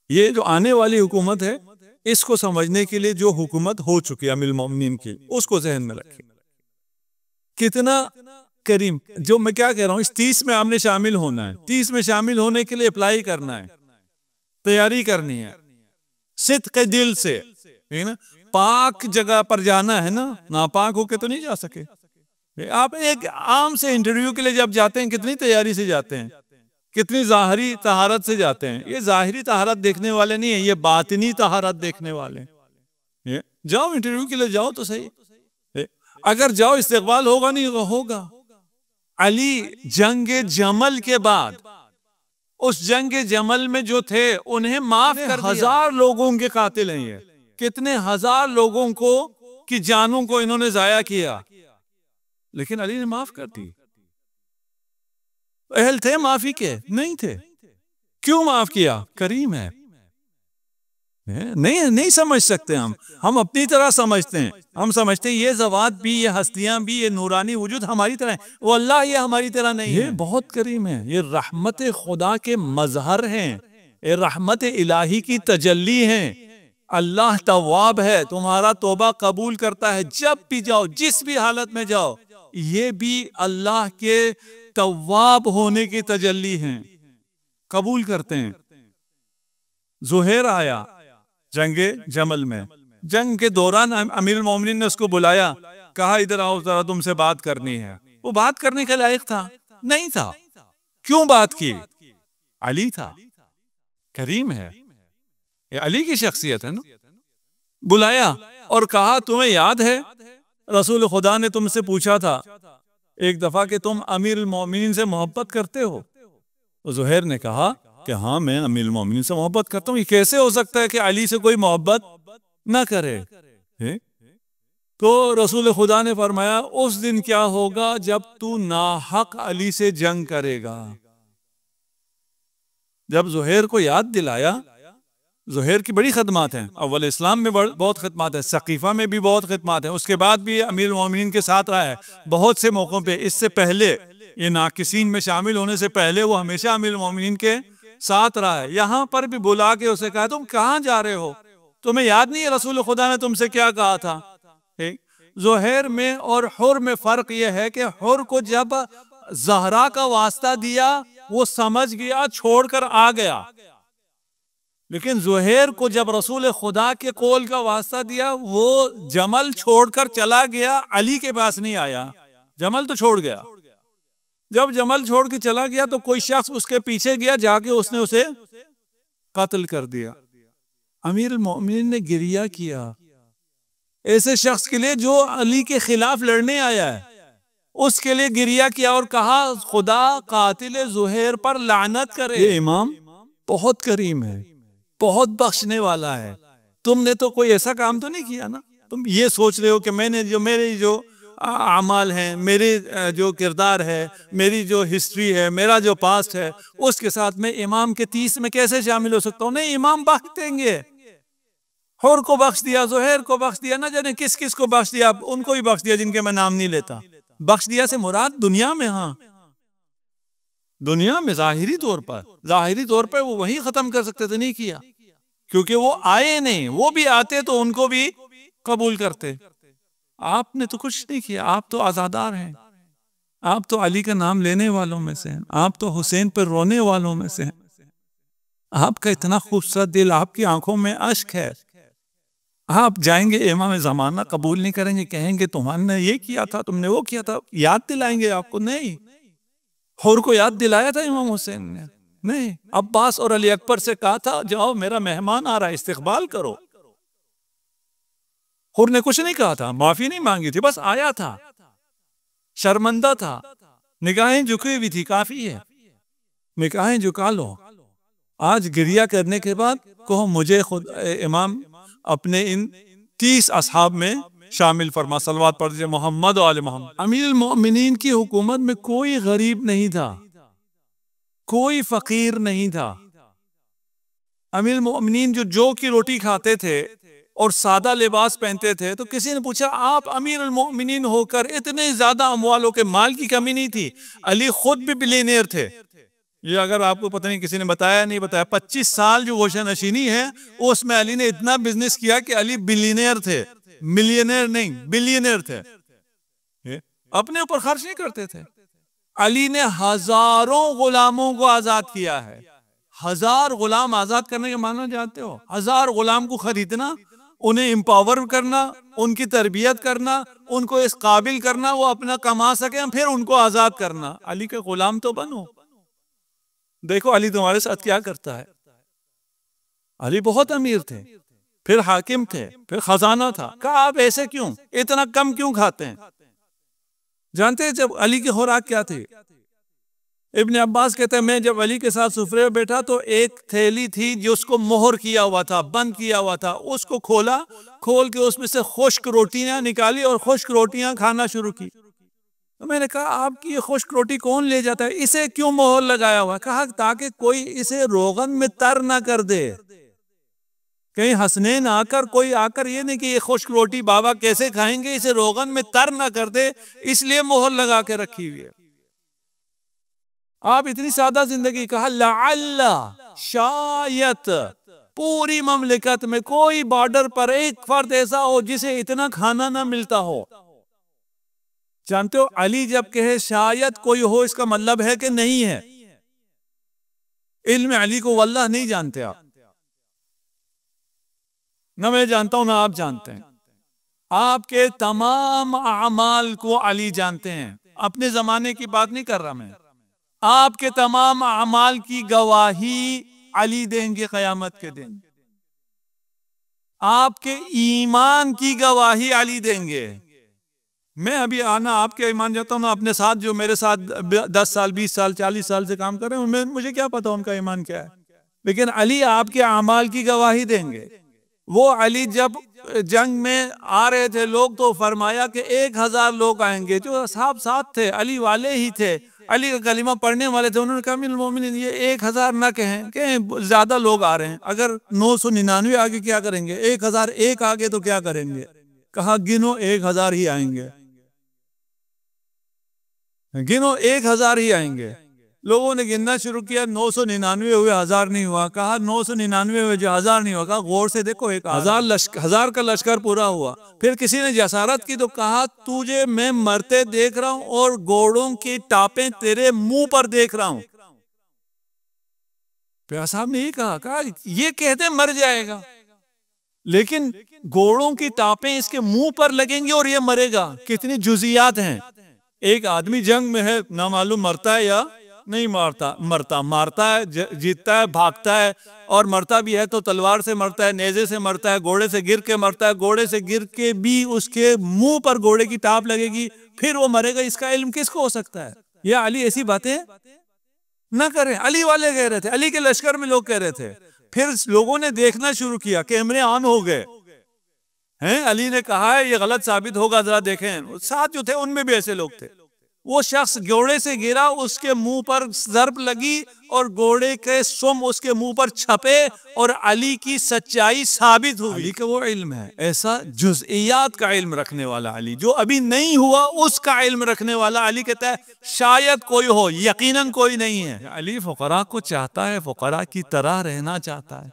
ये जो आने वाली हुकूमत है, इसको समझने के लिए जो हुकूमत हो चुकी है अमीरुल मोमिनीन की, उसको जहन में रखें। कितना करीम, जो मैं क्या कह रहा हूँ, इस 30 में आपने शामिल होना है। 30 में शामिल होने के लिए अप्लाई करना है, तैयारी करनी है, सिद्क़ के दिल से, ठीक ना। पाक जगह पर जाना है ना, नापाक होके तो नहीं जा सके। आप एक आम से इंटरव्यू के लिए जब जाते हैं, कितनी तैयारी से जाते हैं, कितनी ज़ाहिरी तहारत से जाते हैं। ये ज़ाहिरी तहारत देखने वाले नहीं है, ये बातिनी तहारत देखने वाले हैं। जाओ इंटरव्यू के लिए जाओ तो सही, अगर जाओ इस्तेक़बाल होगा नहीं होगा। अली जंगे जमल के बाद, उस जंगे जमल में जो थे उन्हें माफ कर दिया। 1000 लोगों के कातिल हैं ये, कितने 1000 लोगों को की जानों को इन्होंने जाया किया, लेकिन अली ने माफ कर दी। अहल थे माफी के? नहीं थे। क्यों माफ किया? करीम है। नहीं समझ सकते हम अपनी तरह समझते हैं। हम समझते हैं ये ज़वात भी, ये हस्तियां भी, ये नूरानी वजूद हमारी तरह है। वो अल्लाह ये हमारी तरह नहीं है, ये बहुत करीम है। ये रहमत खुदा के मजहर हैं, ये रहमत इलाही की तजल्ली हैं। अल्लाह तवाब है, तुम्हारा तौबा कबूल करता है। जब भी जाओ, जिस भी हालत में जाओ, ये भी अल्लाह के तवाब होने की तजल्ली हैं, कबूल करते हैं। ज़ुहैर आया जंगे जमल में, जंग के दौरान अमीरुल मोमिनीन ने उसको बुलाया, कहा इधर आओ जरा तुमसे बात करनी है। वो बात करने के लायक था? नहीं था। क्यों बात की? अली था, करीम है, ये अली की शख्सियत है ना। बुलाया और कहा तुम्हें याद है रसूल खुदा ने तुमसे पूछा था एक दफा कि तुम अमीरुल मोमिनीन से मोहब्बत करते हो? तो ज़ुहैर ने कहा कि हाँ, मैं अमीरुल मोमिनीन से मोहब्बत करता हूँ। ये कैसे हो सकता है कि अली से कोई मोहब्बत ना करे? तो रसूल खुदा ने फरमाया उस दिन क्या होगा जब तू नाहक अली से जंग करेगा। जब ज़ुहैर को याद दिलाया, ज़ुहैर की बड़ी खदमात हैं, अव्वल इस्लाम में बहुत खदमात है, सकीफ़ा में भी बहुत खदमात है, उसके बाद भी अमीरुल मोमिनीन के साथ रहा है बहुत से मौक़ों पे। इससे पहले, ये नाकिसीन में शामिल होने से पहले, वो हमेशा अमीरुल मोमिनीन के साथ रहा है। यहाँ पर भी बुला के उसे कहा तुम कहाँ जा रहे हो, तुम्हें याद नहीं है रसूल खुदा ने तुमसे क्या कहा था? ज़ुहैर में और हुर में फ़र्क यह है कि हुर को जब ज़हरा का वास्ता दिया वो समझ गया, छोड़कर आ गया, लेकिन ज़ुहैर को जब रसूल खुदा के कौल का वास्ता दिया वो जमल छोड़कर चला गया, अली के पास नहीं आया। जमल तो छोड़ गया। जब जमल छोड़ के चला गया तो कोई शख्स उसके पीछे गया, जाके उसने उसे कत्ल कर दिया। अमीरुल मोमिनीन ने गिरिया किया ऐसे शख्स के लिए जो अली के खिलाफ लड़ने आया है, उसके लिए गिरिया किया और कहा खुदा कातिल ज़ुहैर पर लानत करे। ये इमाम बहुत करीम है, बहुत बख्शने वाला है। तुमने तो कोई ऐसा काम तो नहीं किया ना, तुम ये सोच रहे हो कि मैंने जो मेरे जो अमाल हैं, मेरे जो किरदार है, मेरी जो हिस्ट्री है, मेरा जो पास्ट है, उसके साथ मैं इमाम के 30 में कैसे शामिल हो सकता हूँ? नहीं, इमाम बख्श देंगे। हुर को बख्श दिया, ज़ुहैर को बख्श दिया, ना जाने किस किस को बख्श दिया, उनको भी बख्श दिया जिनके मैं नाम नहीं लेता। बख्श दिया से मुराद दुनिया में, हाँ दुनिया में ज़ाहिरी तौर पर वो वही खत्म कर सकते थे, नहीं किया, क्योंकि वो आए नहीं। वो भी आते तो उनको भी कबूल करते। आपने तो कुछ नहीं किया, आप तो आज़ादार हैं, आप तो अली का नाम लेने वालों में से हैं, आप तो हुसैन पर रोने वालों में से हैं। आपका इतना खूबसूरत दिल, आपकी आंखों में अश्क है। आप जाएंगे इमाम ज़माना कबूल नहीं करेंगे, कहेंगे तुम्हारे ये किया था, तुमने वो किया था, याद दिलाएंगे आपको? नहीं। हुर को याद दिलाया था इमाम हुसैन ने? नहीं। अब्बास और अली अकबर से कहा था जाओ मेरा मेहमान आ रहा है, इस्तकबाल करो। हुर ने कुछ नहीं कहा था, माफी नहीं मांगी थी, बस आया था, शर्मंदा था, निगाहें झुकी हुई थी, काफी है, निगाहें झुका लो। आज गिरिया करने के बाद कहो मुझे खुद इमाम अपने इन 30 असहाब में शामिल फरमा। सलवात पढ़ दीजिए मोहम्मद और आले मोहम्मद। अमीरुल मोमिनीन की हुकूमत में कोई गरीब नहीं था, कोई फकीर नहीं था। अमीरुल मोमिनीन जो की रोटी खाते थे और सादा लिबास पहनते थे, तो किसी ने पूछा आप अमीरुल मोमिनीन होकर इतने ज्यादा अमवालों के माल की कमी नहीं थी? अली खुद भी बिलियनियर थे, ये अगर आपको पता नहीं किसी ने बताया नहीं बताया, 25 साल जो गोशा नशीनी है उसमें अली ने इतना बिजनेस किया कि अली बिलियनियर थे, मिलियनियर नहीं बिलियनियर थे। अपने ऊपर खर्च नहीं करते थे। अली ने हजारों गुलामों को आजाद किया है। 1000 गुलाम आजाद करने के माना जानते हो? 1000 गुलाम को खरीदना, उन्हें एम्पावर करना, उनकी तरबियत करना, उनको इस काबिल करना वो अपना कमा सके, फिर उनको आजाद करना। अली के गुलाम तो बनो। देखो अली तुम्हारे साथ क्या करता है। अली बहुत अमीर थे, फिर हाकिम थे, फिर खजाना था। कहा आप ऐसे क्यों, इतना कम क्यों खाते हैं? जानते हैं जब अली की खुराक क्या थी? इब्ने अब्बास कहते हैं मैं जब अली के साथ सुफरे में बैठा तो एक थैली थी जो उसको मोहर किया हुआ था, बंद किया हुआ था, उसको खोला, खोल के उसमें से खुश्क रोटियां निकाली और खुश्क रोटियां खाना शुरू की। तो मैंने कहा आपकी ये खुश्क रोटी कौन ले जाता है, इसे क्यों मोहर लगाया हुआ? कहा ताकि कोई इसे रोगन में तर ना कर दे, कहीं हसनैन आकर कोई आकर ये नहीं कि ये खुश्क रोटी बाबा कैसे खाएंगे, इसे रोगन में तर ना कर दे, इसलिए मोहर लगा के रखी हुई है। आप इतनी सादा जिंदगी। कहा लअल्ला, शायद पूरी ममलिकत में कोई बॉर्डर पर एक फर्द ऐसा हो जिसे इतना खाना ना मिलता हो। जानते हो अली जब कहे शायद कोई हो, इसका मतलब है कि नहीं है। इल्म अली को वल्लाह नहीं जानते आप, ना मैं जानता हूं ना आप जानते हैं। आपके तमाम अमाल को अली जानते हैं। अपने जमाने की बात नहीं कर रहा मैं। आपके तमाम अमाल की गवाही अली देंगे क़यामत के दिन। आपके ईमान की गवाही अली देंगे। मैं अभी आना आपके ईमान जाता हूँ ना, अपने साथ जो मेरे साथ 10 साल 20 साल 40 साल से काम कर रहे हैं, मुझे क्या पता उनका ईमान क्या है, लेकिन अली आपके अमाल की गवाही देंगे। वो अली जब जंग में आ रहे थे लोग तो फरमाया कि 1000 लोग आएंगे, जो साहब साथ थे अली वाले ही थे, अली का कलीमा पढ़ने वाले थे। उन्होंने कहा अमीरुल मोमिनीन ये 1000 ना कहें, ज्यादा लोग आ रहे हैं, अगर 999 आगे क्या करेंगे, 1001 आगे तो क्या करेंगे? कहा गिनो 1000 ही आएंगे, गिनो 1000 ही आएंगे। लोगों ने गिनना शुरू किया, 999 हुए, 1000 नहीं हुआ। कहा 999 हुए जो 1000 नहीं हुआ। कहा गौर से देखो, 1000 का लश्कर पूरा हुआ। फिर किसी ने जसारत की तो कहा तुझे मैं मरते देख रहा हूं और घोड़ों की टापें तेरे मुंह पर देख रहा हूं। प्यासा साहब ने ये कहा ये कहते मर जाएगा, लेकिन घोड़ों की टापें इसके मुंह पर लगेंगी और ये मरेगा। कितनी जुजियात हैं। एक आदमी जंग में है, ना मालूम मरता है या नहीं मारता है, जीतता है, भागता है, और मरता भी है तो तलवार से मरता है, नेज़े से मरता है, घोड़े से गिर के मरता है। घोड़े से गिर के भी उसके मुंह पर घोड़े की टाप लगेगी, फिर वो मरेगा। इसका इल्म किसको हो सकता है? या अली ऐसी बातें ना करें। अली वाले कह रहे थे, अली के लश्कर में लोग कह रहे थे। फिर लोगों ने देखना शुरू किया, कैमरे ऑन हो गए हैं। अली ने कहा है ये गलत साबित होगा, जरा देखें। साथ जो थे उनमें भी ऐसे लोग थे। वो शख्स घोड़े से गिरा, उसके मुंह पर ज़र्ब लगी और घोड़े के सुम उसके मुंह पर छपे और अली की सच्चाई साबित हुई। अली का वो इल्म है, ऐसा जुज़इयात का इल्म रखने वाला अली, जो अभी नहीं हुआ उसका इल्म रखने वाला अली। कहता है शायद कोई हो, यकीनन कोई नहीं है। अली फुकरा को चाहता है, फुकरा की तरह रहना चाहता है।